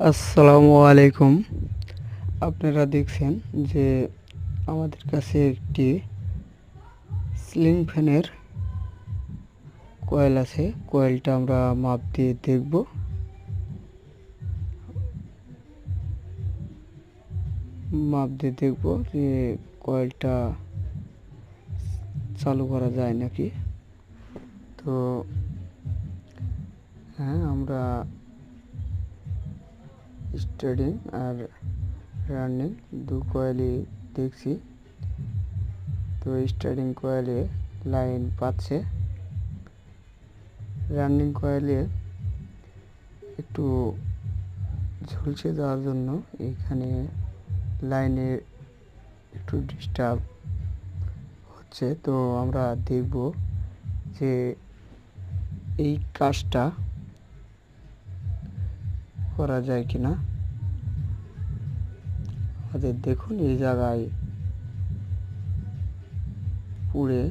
আসসালামু আলাইকুম। আপনারা দেখছেন যে আমাদের কাছে একটি সিলিং ফ্যানের কয়েল আছে। কয়েলটা আমরা মাপ দিয়ে দেখব। যে কয়েলটা চালু করা যায় নাকি। তো হ্যাঁ, আমরা স্টার্টিং আর রানিং দু কয়েলই দেখছি। তো স্টার্টিং কয়েলে লাইন পাচ্ছে, রানিং কয়েলে একটু ঝুলছে যাওয়ার জন্য এখানে লাইনে একটু ডিস্টার্ব হচ্ছে। তো আমরা দেখব যে এই কাজটা করা যায় কিনা। আমাদের দেখুন এই জায়গায় পুড়ে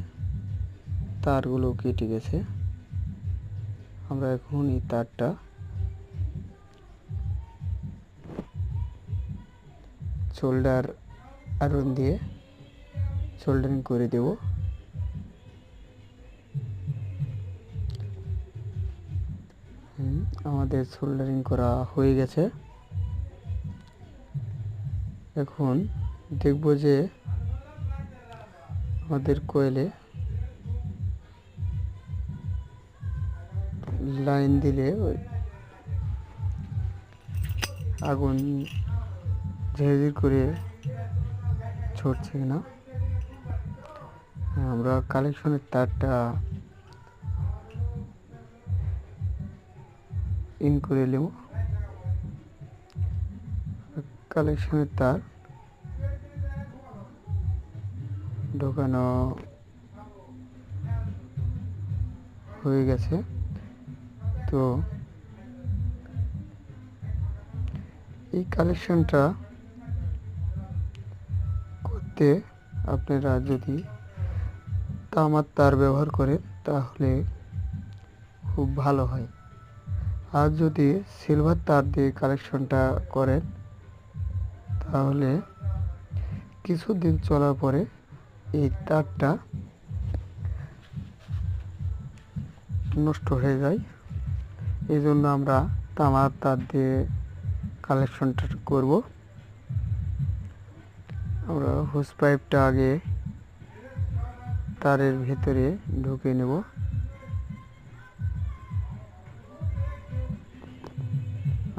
তারগুলো কেটে গেছে। আমরা এখন এই তারটা সোল্ডার আয়রন দিয়ে সোল্ডারিং করে দেব। আমাদের সোল্ডারিং করা হয়ে গেছে। এখন দেখব যে আমাদের কয়েলে লাইন দিলে আগুন ঝিরঝির করে ছড়ছে না। আমরা কালেকশনের তারটা ইন করে নেব। কালেকশনের তার ঢোকানো হয়ে গেছে। তো এই কালেকশনটা করতে আপনারা যদি তামার তার ব্যবহার করেন তাহলে খুব ভালো হয়। আর যদি সিলভার তার দিয়ে কালেকশনটা করেন তাহলে কিছুদিন চলার পরে এই তারটা নষ্ট হয়ে যায়। এই জন্য আমরা তামার তার দিয়ে কালেকশনটা করব। আমরা হোস পাইপটা আগে তারের ভেতরে ঢুকে নেব।